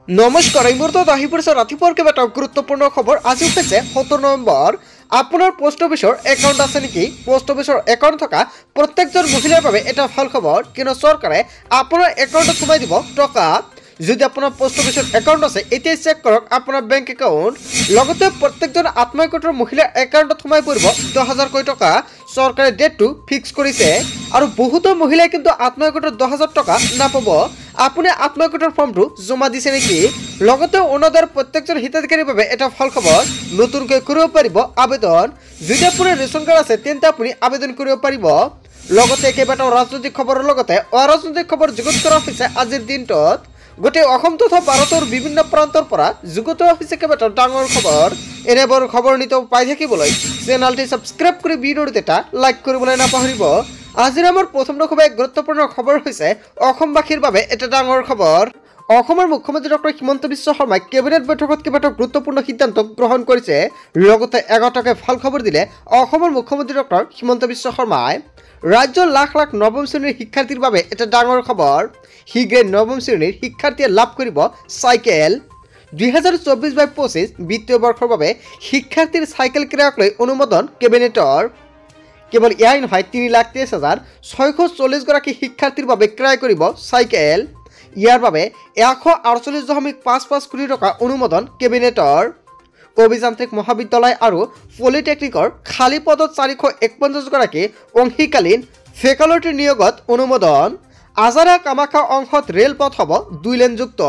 নমস্কাৰ, এই মুহূৰ্তত আহি পৰিছে ৰাতিপুৱাৰ কেইবাটা গুৰুত্বপূৰ্ণ খবৰ। আজি হৈছে 17 নৱেম্বৰ। আপোনাৰ পোষ্ট অফিচৰ একাউণ্ট আছে নেকি? পোষ্ট অফিচৰ একাউণ্ট থকা প্ৰত্যেকজন মহিলাৰ বাবে এটা ভাল খবৰ, কিয়নো চৰকাৰে আপোনাৰ একাউণ্টত সোমাই দিব টকা। যদি আপোনাৰ পোষ্ট অফিচৰ একাউণ্ট আছে, এতিয়া চেক কৰক আপোনাৰ বেংক একাউণ্ট। লগতে প্ৰত্যেকজন আত্মীয় গোটৰ মহিলাৰ একাউণ্টত সোমাই পৰিব 10,000কৈ টকা। চৰকাৰে ডেটটো ফিক্স কৰিছে আৰু বহুতো মহিলাই কিন্তু আত্মীয় গোটৰ 10,000 টকা নাপাব। আপুনি আত্মীয় গোটৰ ফৰ্মটো জমা দিছে নেকি? লগতে অৰুণোদয়ৰ প্ৰত্যেকজন হিতাধিকাৰীৰ বাবে এটা ভাল খবৰ, নতুনকৈ কৰিব পাৰিব আবেদন। যদি আপোনাৰ ৰেচন কাৰ্ড আছে তেন্তে আপুনি আবেদন কৰিব পাৰিব। লগতে কেইবাটাও ৰাজনৈতিক খবৰৰ লগতে অৰাজনৈতিক খবৰ যুগুত কৰা হৈছে আজিৰ দিনটোত। গোটেই অসম তথা ভাৰতৰ বিভিন্ন প্ৰান্তৰ পৰা যুগুত হৈছে কেইবাটাও ডাঙৰ খবৰ। এনেবোৰ খবৰ নিতৌ পাই থাকিবলৈ চেনেলটি ছাবস্ক্ৰাইব কৰি ভিডিঅ'টো এটা লাইক কৰিবলৈ নাপাহৰিব। আজিৰ আমাৰ প্ৰথম খুবেই গুৰুত্বপূৰ্ণ খবৰ হৈছে অসমবাসীৰ বাবে এটা ডাঙৰ খবৰ। অসমৰ মুখ্যমন্ত্ৰী ডক্টৰ হিমন্ত বিশ্ব শৰ্মাই কেবিনেট বৈঠকত কেইবাটাও গুৰুত্বপূৰ্ণ সিদ্ধান্ত গ্ৰহণ কৰিছে। লগতে 11টাকৈ ভাল খবৰ দিলে অসমৰ মুখ্যমন্ত্ৰী ডক্টৰ হিমন্ত বিশ্ব শৰ্মাই। ৰাজ্যৰ লাখ লাখ নৱম শ্ৰেণীৰ শিক্ষাৰ্থীৰ বাবে এটা ডাঙৰ খবৰ। শীঘ্ৰে নৱম শ্ৰেণীৰ শিক্ষাৰ্থীয়ে লাভ কৰিব চাইকেল। 2024-25 বিত্তীয় বৰ্ষৰ বাবে শিক্ষাৰ্থীৰ চাইকেল ক্ৰয়ক লৈ অনুমোদন কেবিনেটৰ। কেৱল এয়াই নহয়, 3,23,640 গৰাকী শিক্ষাৰ্থীৰ বাবে ক্ৰয় কৰিব চাইকেল। ইয়াৰ বাবে 148.55 কোটি টকা অনুমোদন কেবিনেটৰ। অভিযান্ত্ৰিক মহাবিদ্যালয় আৰু পলিটেকনিকৰ খালী পদত 451 গৰাকী অংশীকালীন ফেকাল্টিৰ নিয়োগত অনুমোদন। আজাৰা কামাখ্যা অংশত ৰেলপথ হ'ব 2 লেনযুক্ত।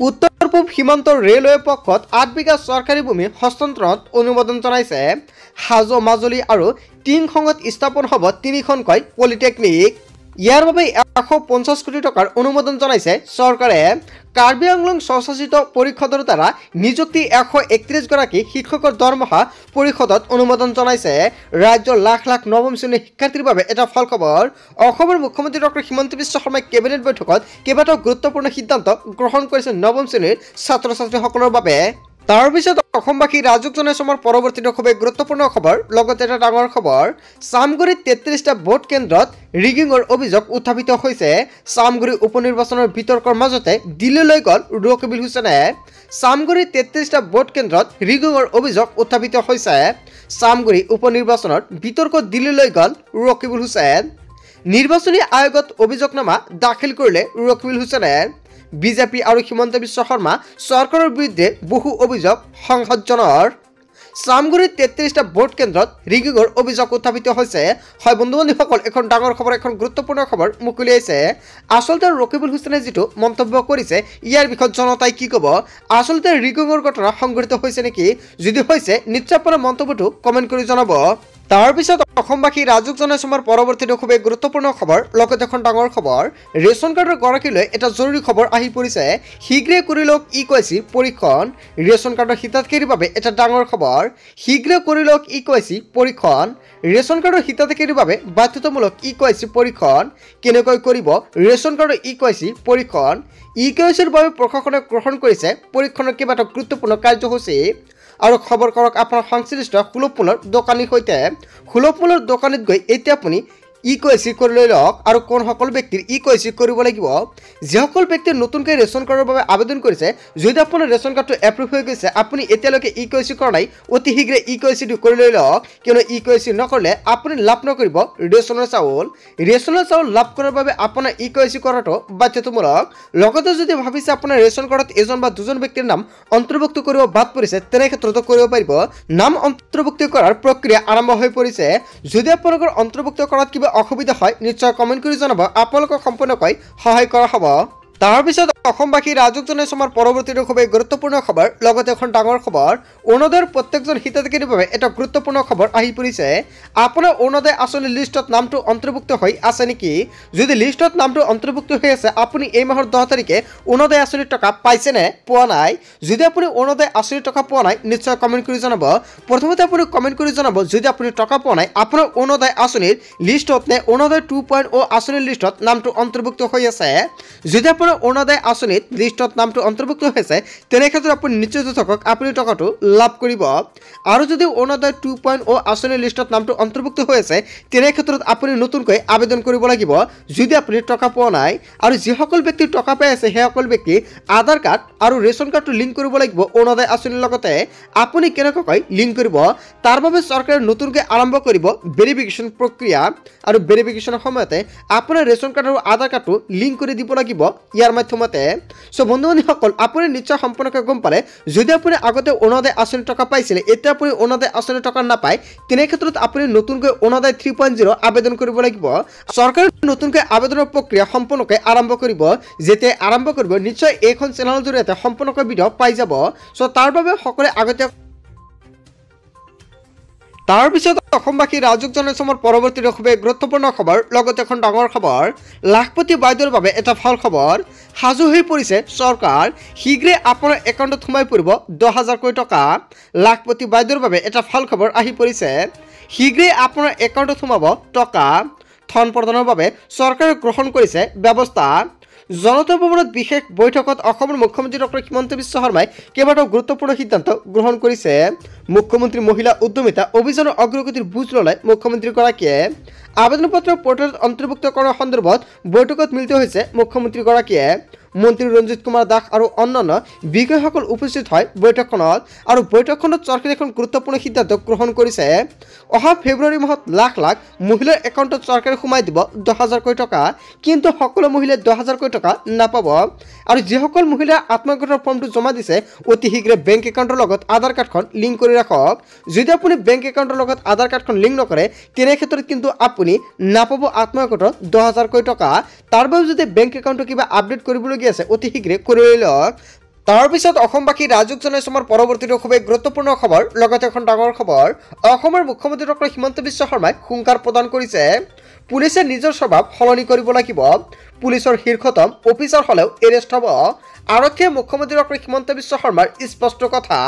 উত্তৰ পূব সীমান্তৰ ৰেলৱে পক্ষত 8 বিঘা চৰকাৰী ভূমি হস্তান্তৰত অনুমোদন জনাইছে। হাজো, মাজুলী আৰু টিংখঙত স্থাপন হ'ব 3খনকৈ পলিটেকনিক। ইয়াৰ বাবে 150 কোটি টকাৰ অনুমোদন জনাইছে চৰকাৰে। কাৰ্বি আংলং স্বশাসিত পৰিষদৰ দ্বাৰা নিযুক্তি 131 গৰাকী শিক্ষকৰ দৰমহা পৰিষদত অনুমোদন জনাইছে। ৰাজ্যৰ লাখ লাখ নৱম শ্ৰেণীৰ শিক্ষাৰ্থীৰ বাবে এটা ভাল খবৰ। অসমৰ মুখ্যমন্ত্ৰী ডক্টৰ হিমন্ত বিশ্ব শৰ্মাই কেবিনেট বৈঠকত কেইবাটাও গুৰুত্বপূৰ্ণ সিদ্ধান্ত গ্ৰহণ কৰিছে নৱম শ্ৰেণীৰ ছাত্ৰ ছাত্ৰীসকলৰ বাবে। তাৰ পিছত অসমবাসী ৰাজুক জনাইছে আমাৰ পৰৱৰ্তী খুবেই গুৰুত্বপূৰ্ণ খবৰ। লগতে এটা ডাঙৰ খবৰ, চামগুৰিত 33টা ভোট কেন্দ্ৰত ৰিগিঙৰ অভিযোগ উত্থাপিত হৈছে। চামগুৰি উপ নিৰ্বাচনৰ বিতৰ্কৰ মাজতে দিল্লীলৈ গ'ল ৰকিবুল হুছেইনে। চামগুৰিত 33টা ভোট কেন্দ্ৰত ৰিগিঙৰ অভিযোগ উত্থাপিত হৈছে। চামগুৰি উপ নিৰ্বাচনৰ বিতৰ্ক দিল্লীলৈ গ'ল ৰকিবুল হুছেইন। নিৰ্বাচনী আয়োগত অভিযোগনামা দাখিল কৰিলে ৰকিবুল হুছেইনে। বিজেপি আৰু হিমন্ত বিশ্ব শৰ্মা চৰকাৰৰ বিৰুদ্ধে বহু অভিযোগ সংসদজনৰ। চামগুৰিত 33টা ভোট কেন্দ্ৰত ৰিগিঙৰ অভিযোগ উত্থাপিত হৈছে। হয় বন্ধু বান্ধৱীসকল, এখন ডাঙৰ খবৰ, এখন গুৰুত্বপূৰ্ণ খবৰ মোক উলিয়াইছে। আচলতে ৰকিবুল হুছেইনে যিটো মন্তব্য কৰিছে, ইয়াৰ বিষয়ত জনতাই কি ক'ব? আচলতে ৰিগিঙৰ ঘটনা সংঘটিত হৈছে নেকি? যদি হৈছে, নিশ্চয় আপোনাৰ মন্তব্যটো কমেণ্ট কৰি জনাব। তাৰপিছত অসমবাসী ৰাজুক জনাইছে আমাৰ পৰৱৰ্তী খুবেই গুৰুত্বপূৰ্ণ খবৰ। লগতে এখন ডাঙৰ খবৰ, ৰেচন কাৰ্ডৰ গৰাকীলৈ এটা জৰুৰী খবৰ আহি পৰিছে। শীঘ্ৰে কৰি লওক EKYC পৰীক্ষণ। ৰেচন কাৰ্ডৰ হিতাধিকাৰীৰ বাবে এটা ডাঙৰ খবৰ। শীঘ্ৰে কৰি লওক EKYC পৰীক্ষণ। ৰেচন কাৰ্ডৰ হিতাধিকাৰীৰ বাবে বাধ্যতামূলক EKYC পৰীক্ষণ। কেনেকৈ কৰিব ৰেচন কাৰ্ডৰ EKYC পৰীক্ষণ? EKYCৰ বাবে প্ৰশাসনে গ্ৰহণ কৰিছে পৰীক্ষণৰ কেইবাটাও গুৰুত্বপূৰ্ণ কাৰ্যসূচী। আৰু খবৰ কৰক আপোনাৰ সংশ্লিষ্ট সুলভ মূল্যৰ দোকানীৰ সৈতে। সুলভ মূল্যৰ দোকানীত গৈ এতিয়া আপুনি EKYC কৰি লৈ লওক। আৰু কোন সকল ব্যক্তিৰ EKYC কৰিব লাগিব? যিসকল ব্যক্তিয়ে নতুনকৈ ৰেচন কাৰ্ডৰ বাবে আবেদন কৰিছে, যদি আপোনাৰ ৰেচন কাৰ্ডটো এপ্ৰুভ হৈ গৈছে, আপুনি এতিয়ালৈকে EKYC কৰা নাই, অতি শীঘ্ৰে EKYCটো কৰি লৈ লওক। কিয়নো EKYC নকৰিলে আপুনি লাভ নকৰিব ৰেচনৰ চাউল। ৰেচনৰ চাউল লাভ কৰাৰ বাবে আপোনাৰ EKYC কৰাটো বাধ্যতামূলক। লগতে যদি ভাবিছে আপোনাৰ ৰেচন কাৰ্ডত এজন বা দুজন ব্যক্তিৰ নাম অন্তৰ্ভুক্ত কৰিব বাদ পৰিছে, তেনে ক্ষেত্ৰতো কৰিব পাৰিব। নাম অন্তৰ্ভুক্তি কৰাৰ প্ৰক্ৰিয়া আৰম্ভ হৈ পৰিছে। যদি আপোনালোকৰ অন্তৰ্ভুক্ত কৰাত কিবা অসুবিধা হয়, নিশ্চয় কমেণ্ট কৰি জনাব, আপোনালোকক সম্পূৰ্ণকৈ সহায় কৰা হ'ব। তাৰপিছত অসমবাসী ৰাজুক জনাইছে আমাৰ পৰৱৰ্তী খুবেই গুৰুত্বপূৰ্ণ খবৰ। লগতে এখন ডাঙৰ খবৰ, অৰুণোদয়ৰ প্ৰত্যেকজন হিতাধিকাৰীৰ বাবে এটা গুৰুত্বপূৰ্ণ খবৰ আহি পৰিছে। আপোনাৰ অৰুণোদয় আঁচনিৰ লিষ্টত নামটো অন্তৰ্ভুক্ত হৈ আছে নেকি? যদি লিষ্টত নামটো অন্তৰ্ভুক্ত হৈ আছে, আপুনি এই মাহৰ 10 তাৰিখে অৰুণোদয় আঁচনিৰ টকা পাইছেনে পোৱা নাই? যদি আপুনি অৰুণোদয় আঁচনিৰ টকা পোৱা নাই, নিশ্চয় কমেণ্ট কৰি জনাব। প্ৰথমতে আপুনি কমেণ্ট কৰি জনাব যদি আপুনি টকা পোৱা নাই, আপোনাৰ অৰুণোদয় আঁচনিৰ লিষ্টত নে অৰুণোদয় 2.0 আঁচনিৰ লিষ্টত নামটো অন্তৰ্ভুক্ত হৈ আছে। যদি আপোনাৰ অৰুণোদয় আঁচনিত লিষ্টত নামটো অন্তৰ্ভুক্ত হৈছে তেনে ক্ষেত্ৰত আপুনি নিশ্চিত থাকক আপুনি টকাটো লাভ কৰিব। আৰু যদি অৰুণোদয় 2.0 আঁচনিৰ লিষ্টত নামটো অন্তৰ্ভুক্ত হৈ আছে তেনে ক্ষেত্ৰত আপুনি নতুনকৈ আবেদন কৰিব লাগিব যদি আপুনি টকা পোৱা নাই। আৰু যিসকল ব্যক্তিৰ টকা পাই আছে সেইসকল ব্যক্তি আধাৰ কাৰ্ড আৰু ৰেচন কাৰ্ডটো লিংক কৰিব লাগিব অৰুণোদয় আঁচনিৰ লগতে। আপুনি কেনেকৈ লিংক কৰিব তাৰ বাবে চৰকাৰে নতুনকৈ আৰম্ভ কৰিব ভেৰিফিকেশ্যন প্ৰক্ৰিয়া। আৰু ভেৰিফিকেশ্যনৰ সময়তে আপোনাৰ ৰেচন কাৰ্ড আৰু আধাৰ কাৰ্ডটো লিংক কৰি দিব লাগিব ইয়াৰ মাধ্যমতে। চ' বন্ধু বান্ধৱীসকল আপুনি নিশ্চয় সম্পূৰ্ণকৈ গম পালে যদি আপুনি আগতে অৰুণোদয় আঁচনিৰ টকা পাইছিলে এতিয়া আপুনি অৰুণোদয় আঁচনিৰ টকা নাপায় তেনে ক্ষেত্ৰত আপুনি নতুনকৈ অৰুণোদয় 3.0 আবেদন কৰিব লাগিব। চৰকাৰে নতুনকৈ আবেদনৰ প্ৰক্ৰিয়া সম্পূৰ্ণকৈ আৰম্ভ কৰিব। যেতিয়া আৰম্ভ কৰিব নিশ্চয় এইখন চেনেলৰ জৰিয়তে সম্পূৰ্ণকৈ ভিডিঅ' পাই যাব। চ' তাৰ বাবে সকলোৱে আগতীয়া তাৰ পিছত অসমবাসী ৰাজুক জনাইছো আমাৰ পৰৱৰ্তী খুবেই গুৰুত্বপূৰ্ণ খবৰ লগতে এখন ডাঙৰ খবৰ লাখপতি বাইদেউৰ বাবে এটা ভাল খবৰ সাজু হৈ পৰিছে চৰকাৰ শীঘ্ৰে আপোনাৰ একাউণ্টত সোমাই পৰিব 10,000 কোটি টকা। লাখপতি বাইদেউৰ বাবে এটা ভাল খবৰ আহি পৰিছে শীঘ্ৰে আপোনাৰ একাউণ্টত সোমাব টকা। ধন প্ৰদানৰ বাবে চৰকাৰে গ্ৰহণ কৰিছে ব্যৱস্থা। জনতা ভৱনত বিশেষ বৈঠকত অসমৰ মুখ্যমন্ত্ৰী ডক্টৰ হিমন্ত বিশ্ব শৰ্মাই কেইবাটাও গুৰুত্বপূৰ্ণ সিদ্ধান্ত গ্ৰহণ কৰিছে। মুখ্যমন্ত্ৰী মহিলা উদ্যমিতা অভিযানৰ অগ্ৰগতিৰ বুজ ল'লে মুখ্যমন্ত্ৰীগৰাকীয়ে আবেদন পত্ৰ পৰ্টেলত অন্তৰ্ভুক্ত কৰাৰ সন্দৰ্ভত বৈঠকত মিলিত হৈছে মুখ্যমন্ত্ৰীগৰাকীয়ে। মন্ত্ৰী ৰঞ্জিত কুমাৰ দাস আৰু অন্যান্য বিষয়াসকল উপস্থিত হয় বৈঠকখনত। আৰু বৈঠকখনত চৰকাৰে এখন গুৰুত্বপূৰ্ণ সিদ্ধান্ত গ্ৰহণ কৰিছে। অহা ফেব্ৰুৱাৰী মাহত লাখ লাখ মহিলাৰ একাউণ্টত চৰকাৰে সোমাই দিব 10,000 কোটি টকা। কিন্তু সকলো মহিলাই 10,000 কোটি টকা নাপাব। আৰু যিসকল মহিলাই আত্মগোটৰ ফৰ্মটো জমা দিছে অতি শীঘ্ৰে বেংক একাউণ্টৰ লগত আধাৰ কাৰ্ডখন লিংক কৰি ৰাখক। যদি আপুনি বেংক একাউণ্টৰ লগত আধাৰ কাৰ্ডখন লিংক নকৰে তেনে ক্ষেত্ৰত কিন্তু আপুনি নাপাব আত্মগোটৰ 10,000 কোটি টকা। তাৰ বাবে যদি বেংক একাউণ্টটো কিবা আপডেট কৰিবলগীয়া আছে অতি শীঘ্ৰে কৰি লওক। তাৰপিছত অসমবাসী ৰাজুক জনাইছো আমাৰ পৰৱৰ্তী খুবেই গুৰুত্বপূৰ্ণ খবৰ লগতে এখন ডাঙৰ খবৰ অসমৰ মুখ্যমন্ত্ৰী ডক্টৰ হিমন্ত বিশ্ব শৰ্মাই হুংকাৰ প্ৰদান কৰিছে পুলিচে নিজৰ স্বভাৱ সলনি কৰিব লাগিব। পুলিচৰ শীৰ্ষতম অফিচাৰ হ'লেও এৰেষ্ট হ'ব। আৰক্ষীয়ে মুখ্যমন্ত্ৰী ডক্টৰ হিমন্ত বিশ্ব শৰ্মাৰ স্পষ্ট কথা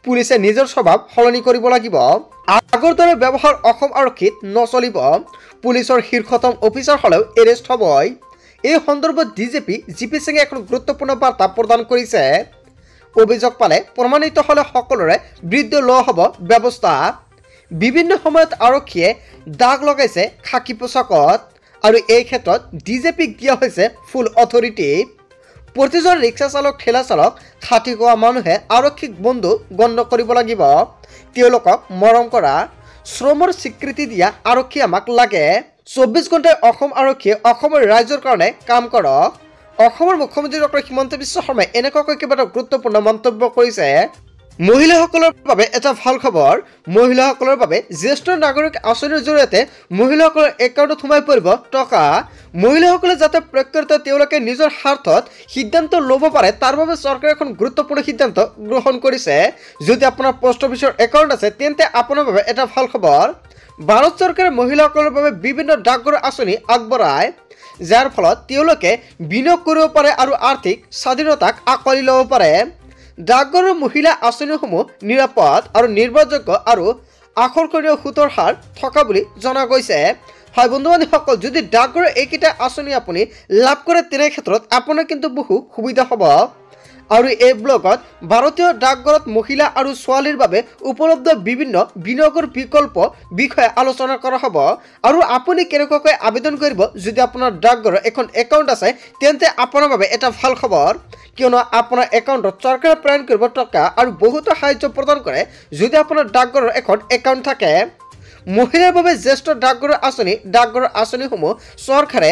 পুলিচে নিজৰ স্বভাৱ সলনি কৰিব লাগিব। আগৰ দৰে ব্যৱহাৰ অসম আৰক্ষীত নচলিব। পুলিচৰ শীৰ্ষতম অফিচাৰ হ'লেও এৰেষ্ট হ'বই। এই সন্দৰ্ভত ডিজিপি জিপি সিঙে এখন গুৰুত্বপূৰ্ণ বাৰ্তা প্ৰদান কৰিছে। অভিযোগ পালে প্ৰমাণিত হ'লে সকলোৰে বিৰুদ্ধে লোৱা হ'ব ব্যৱস্থা। বিভিন্ন সময়ত আৰক্ষীয়ে দাগ লগাইছে খাকী পোছাকত আৰু এই ক্ষেত্ৰত ডিজিপিক দিয়া হৈছে ফুল অথৰিটি। প্ৰতিজন ৰিক্সা চালক ঠেলা চালক খাটি খোৱা মানুহে আৰক্ষীক বন্ধু গণ্য কৰিব লাগিব। তেওঁলোকক মৰম কৰা শ্ৰমৰ স্বীকৃতি দিয়া আৰক্ষী আমাক লাগে। 24 ঘণ্টাই অসম আৰক্ষীয়ে অসমৰ ৰাইজৰ কাৰণে কাম কৰক। অসমৰ মুখ্যমন্ত্ৰী ডক্টৰ হিমন্ত বিশ্ব শৰ্মাই এনেকুৱাকৈ কেইবাটাও গুৰুত্বপূৰ্ণ মন্তব্য কৰিছে। মহিলাসকলৰ বাবে এটা ভাল খবৰ মহিলাসকলৰ বাবে জ্যেষ্ঠ নাগৰিক আঁচনিৰ জৰিয়তে মহিলাসকলৰ একাউণ্টত সোমাই পৰিব টকা। মহিলাসকলে যাতে প্ৰকৃততে তেওঁলোকে নিজৰ স্বাৰ্থত সিদ্ধান্ত ল'ব পাৰে তাৰ বাবে চৰকাৰে এখন গুৰুত্বপূৰ্ণ সিদ্ধান্ত গ্ৰহণ কৰিছে। যদি আপোনাৰ পোষ্ট অফিচৰ একাউণ্ট আছে তেন্তে আপোনাৰ বাবে এটা ভাল খবৰ ভাৰত চৰকাৰে মহিলাসকলৰ বাবে বিভিন্ন ডাকঘৰ আঁচনি আগবঢ়ায় যাৰ ফলত তেওঁলোকে বিনিয়োগ কৰিব পাৰে আৰু আৰ্থিক স্বাধীনতাক আঁকোৱালি ল'ব পাৰে। ডাকঘৰৰ মহিলা আঁচনিসমূহ নিৰাপদ আৰু নিৰ্ভৰযোগ্য আৰু আকৰ্ষণীয় সুতৰ হাৰ থকা বুলি জনা গৈছে। হয় বন্ধু বান্ধৱীসকল যদি ডাকঘৰৰ এইকেইটা আঁচনি আপুনি লাভ কৰে তেনে ক্ষেত্ৰত আপোনাৰ কিন্তু বহু সুবিধা হ'ব। আৰু এই ব্লগত ভাৰতীয় ডাকঘৰত মহিলা আৰু ছোৱালীৰ বাবে উপলব্ধ বিভিন্ন বিনিয়োগৰ বিকল্প বিষয়ে আলোচনা কৰা হ'ব। আৰু আপুনি কেনেকুৱাকৈ আবেদন কৰিব যদি আপোনাৰ ডাকঘৰৰ এখন একাউণ্ট আছে তেন্তে আপোনাৰ বাবে এটা ভাল খবৰ কিয়নো আপোনাৰ একাউণ্টত চৰকাৰে প্ৰেৰণ কৰিব টকা আৰু বহুতো সাহায্য প্ৰদান কৰে যদি আপোনাৰ ডাকঘৰৰ এখন একাউণ্ট থাকে। মহিলাৰ বাবে জ্যেষ্ঠ ডাকঘৰৰ আঁচনিসমূহ চৰকাৰে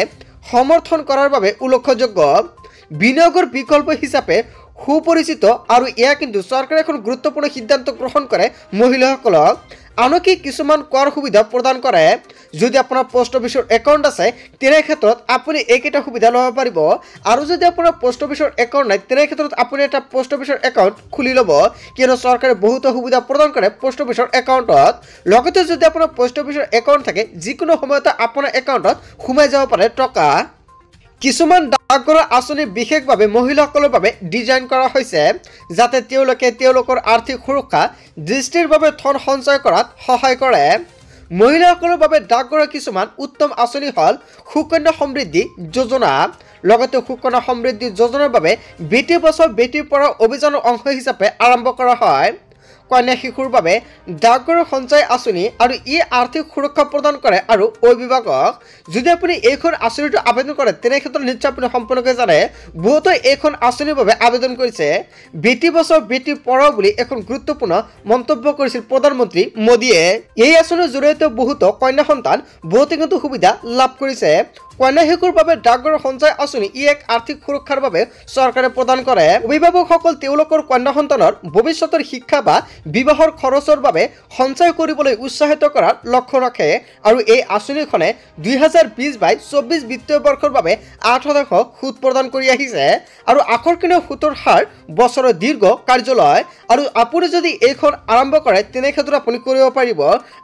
সমৰ্থন কৰাৰ বাবে উল্লেখযোগ্য বিনিয়োগৰ বিকল্প হিচাপে সুপৰিচিত আৰু এয়া কিন্তু চৰকাৰে এখন গুৰুত্বপূৰ্ণ সিদ্ধান্ত গ্ৰহণ কৰে মহিলাসকলক। আনকি কিছুমান কৰ সুবিধা প্ৰদান কৰে। যদি আপোনাৰ পোষ্ট অফিচৰ একাউণ্ট আছে তেনে ক্ষেত্ৰত আপুনি এইকেইটা সুবিধা ল'ব পাৰিব। আৰু যদি আপোনাৰ পোষ্ট অফিচৰ একাউণ্ট নাই তেনে ক্ষেত্ৰত আপুনি এটা পোষ্ট অফিচৰ একাউণ্ট খুলি ল'ব কিয়নো চৰকাৰে বহুতো সুবিধা প্ৰদান কৰে পোষ্ট অফিচৰ একাউণ্টত। লগতে যদি আপোনাৰ পোষ্ট অফিচৰ একাউণ্ট থাকে যিকোনো সময়তে আপোনাৰ একাউণ্টত সোমাই যাব পাৰে টকা। কিছুমান ডাকঘৰৰ আঁচনি বিশেষভাৱে মহিলাসকলৰ বাবে ডিজাইন কৰা হৈছে যাতে তেওঁলোকে তেওঁলোকৰ আৰ্থিক সুৰক্ষা দৃষ্টিৰ বাবে ধন সঞ্চয় কৰাত সহায় কৰে। মহিলাসকলৰ বাবে ডাকঘৰৰ কিছুমান উত্তম আঁচনি হ'ল সুকন্যা সমৃদ্ধি যোজনা লগতে সুকন্যা সমৃদ্ধি যোজনাৰ বাবে বেটি বচাও বেটি পঢ়াও অভিযানৰ অংশ হিচাপে আৰম্ভ কৰা হয়। কন্যা শিশুৰ বাবে ডাকঘৰ সঞ্চয় আঁচনি আৰু ই আৰ্থিক সুৰক্ষা প্ৰদান কৰে আৰু অভিভাৱকক যদি আপুনি এইখন আঁচনিটো আবেদন কৰে তেনে ক্ষেত্ৰত নিশ্চয় আপুনি সম্পূৰ্ণকৈ জানে বহুতে এইখন আঁচনিৰ বাবে আবেদন কৰিছে। বেটি বচাও বেটি পঢ়াও বুলি এখন গুৰুত্বপূৰ্ণ মন্তব্য কৰিছিল প্ৰধানমন্ত্ৰী মোদীয়ে। এই আঁচনিৰ জৰিয়তে বহুতো কন্যা সন্তান বহুতে কিন্তু সুবিধা লাভ কৰিছে। কন্যা শিশুৰ বাবে ডাকঘৰ সঞ্চয় আঁচনি ই এক আৰ্থিক সুৰক্ষাৰ বাবে চৰকাৰে প্ৰদান কৰে। অভিভাৱকসকল তেওঁলোকৰ কন্যা সন্তানৰ ভৱিষ্যতৰ শিক্ষা বা বিবাহৰ খৰচৰ বাবে সঞ্চয় কৰিবলৈ উৎসাহিত কৰাৰ লক্ষ্য ৰাখে আৰু এই আঁচনিখনে 2020-22 বিত্তীয় বৰ্ষৰ বাবে 8% সুদ প্ৰদান কৰি আহিছে আৰু আকৰ্ষণীয় সুতৰ হাৰ বছৰৰ দীৰ্ঘ কাৰ্যলয় আৰু আপুনি যদি এইখন আৰম্ভ কৰে তেনে ক্ষেত্ৰত আপুনি কৰিব পাৰিব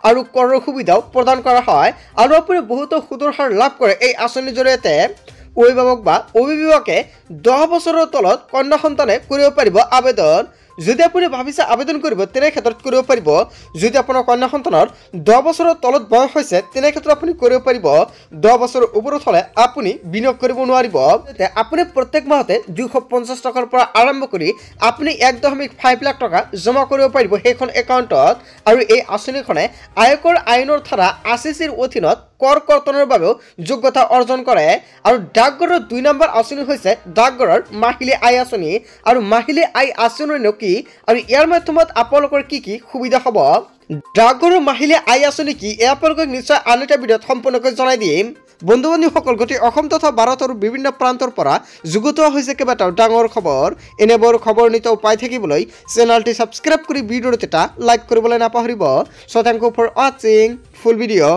আৰু কৰৰ সুবিধাও প্ৰদান কৰা হয় আৰু আপুনি বহুতো সুতৰ হাৰ লাভ কৰে। এই আঁচনিৰ জৰিয়তে অভিভাৱক বা অভিভাৱকে 10 বছৰৰ তলত কন্যা সন্তানে কৰিব পাৰিব আবেদন। যদি আপুনি ভাবিছে আবেদন কৰিব তেনে ক্ষেত্ৰত কৰিব পাৰিব। যদি আপোনাৰ কন্যা সন্তানৰ 10 বছৰৰ তলত বয়স হৈছে তেনে ক্ষেত্ৰত আপুনি কৰিব পাৰিব। 10 বছৰৰ ওপৰত হ'লে আপুনি বিনিয়োগ কৰিব নোৱাৰিব। আপুনি প্ৰত্যেক মাহতে 250 টকাৰ পৰা আৰম্ভ কৰি আপুনি 1.5 লাখ টকা জমা কৰিব পাৰিব সেইখন একাউণ্টত আৰু এই আঁচনিখনে আয়কৰ আইনৰ ধাৰা 80 অধীনত কৰ কৰ্তনৰ বাবেও যোগ্যতা অৰ্জন কৰে আৰু ডাকঘৰৰ 2 নম্বৰ আঁচনি হৈছে ডাকঘৰৰ মাহিলী আয় আঁচনি আৰু মাহিলী আয় আঁচনিনো কি আৰু ইয়াৰ মাধ্যমত আপোনালোকৰ কি কি সুবিধা হ'ব। ডাকঘৰৰ মাহিলী আয় আঁচনি কি এই আপোনালোকক নিশ্চয় আন এটা ভিডিঅ'ত সম্পূৰ্ণকৈ জনাই দিম। বন্ধু বান্ধৱীসকল গোটেই অসম তথা ভাৰতৰ বিভিন্ন প্ৰান্তৰ পৰা যুগুতোৱা হৈছে কেইবাটাও ডাঙৰ খবৰ। এনেবোৰ খবৰ নিতৌ পাই থাকিবলৈ চেনেলটি ছাবস্ক্ৰাইব কৰি ভিডিঅ'ত এটা লাইক কৰিবলৈ নাপাহৰিব। So thank you for watching full video.